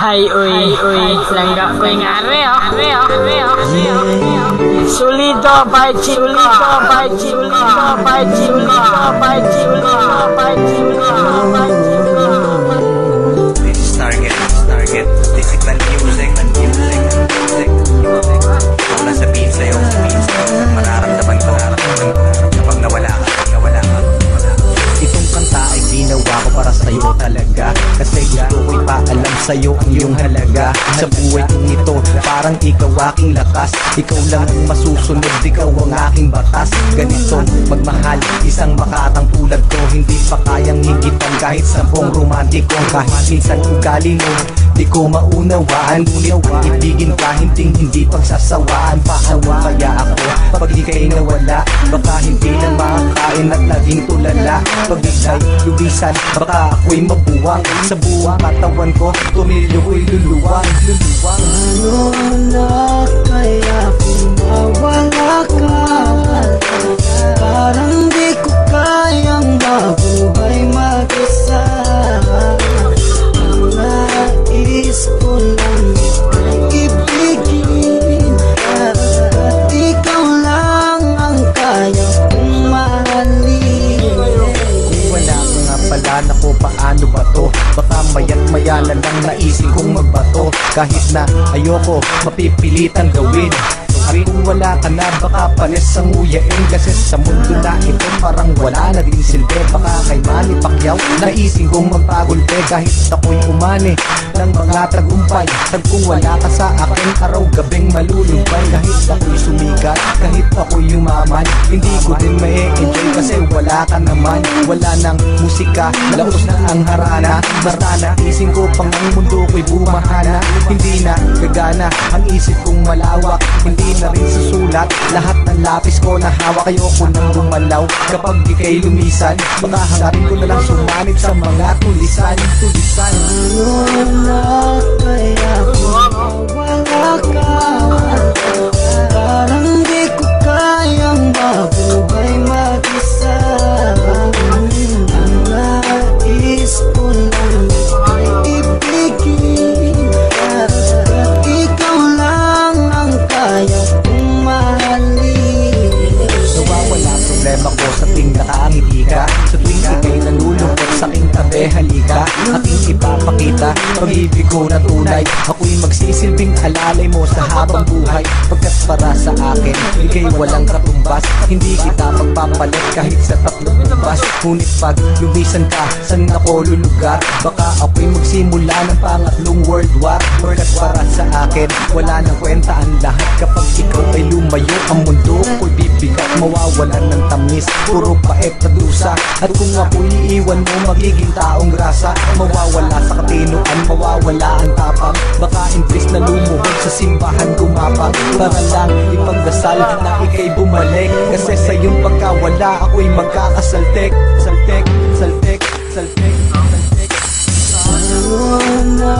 Hay uy, langga ko yung are Sulido by Chilo, This is target, discipline music. Kung nasabihin sa'yo, mararamdaman ko kapag nawala ka. Itong kanta ay ginawa ko para sa'yo talaga, kasi ito ko'y paalam sa'yo ang iyong halaga. Sa buhay kong ito, parang ikaw aking lakas. Ikaw lang ang masusunod, ikaw ang aking batas. Ganito magmahal, isang makatang tulad ko, hindi pa kayang higitan kahit 10 romantiko. Kahit minsan ugali mo, di ko maunawaan, ngunit ang ibigin ka, hindi pagsasawaan. Paano kaya ako pag ika'y nawala? Baka hindi na makakain at laging tulala. Pag ika'y lubisan, baka ako'y mabuwang. Sa buwang katawan ko, tumilyo ko'y luluwang. Ano na kaya kung mawala ka? Parang di ko kayang mabuhay mag-isa. Ang nais ko lang ibigin at ikaw lang ang kaya kong mahalin. Kung wala ko nga pala, naku paano ba to? Baka maya't maya na lang naisip kong magbato. Kahit na ayoko, mapipilitan gawin. At kung wala ka na, baka panis ang uyain. Kasi sa mundo na ito, parang wala na din silbi. Baka kay Manny Pacquiao, naisip kong magpagulpe. Kahit ako'y umani ng mga tagumpay, tag kung wala ka sa akin, araw-gabing malulumbay. Kahit ako'y sumikat, kahit ako'y yumaman, hindi ko din ma-enjoy kasi wala ka naman. Wala nang musika, laos na ang harana. Basta naisip ko pang ang mundo ko'y bumahana. Hindi na gagana ang isip kong malawak, hindi na rin susulat lahat ng lapis ko na hawak. Ayoko nang lumalaw kapag di kay lumisan, baka hangarin ko na lang sumanib sa mga tulisan. Ano na kaya kung mawala ka? Parang di ko kayang mabuhay mag-isa. Ang nais ko lang ibigin at ikaw lang ang kaya kong mahalin. Nawawala problema ko sa tuwing nakangiti ka, sa tuwing ika'y nalulungkot sa aking tabi. Halika, aking ipapakita pag-ibig ko na tunay. Ako'y magsisilbing alalay mo sa habang buhay. Pagkat para sa akin, ika'y walang katumbas. Hindi kita magpapalit kahit sa 3 bumbas. Ngunit pag lumisan ka, saan ako lulugar? Baka ako'y magsimula ng pangatlong world war. Pagkat para sa akin, wala nang kwenta ang lahat. Kapag ikaw ay lumayo, ang mundo ko'y bibigat. Mawawalan ng tamis, puro pait na dusa. At kung ako'y iiwan mo, magiging taong grasa. Mawawala sa katinoan, mawawala ang tapang. Baka imbis na lumuhod sa simbahan gumapang, para lang ipagdasal na ika'y bumalik. Kasi sa iyong pagkawala, ako'y magkakasaltek. Saltek. Ano na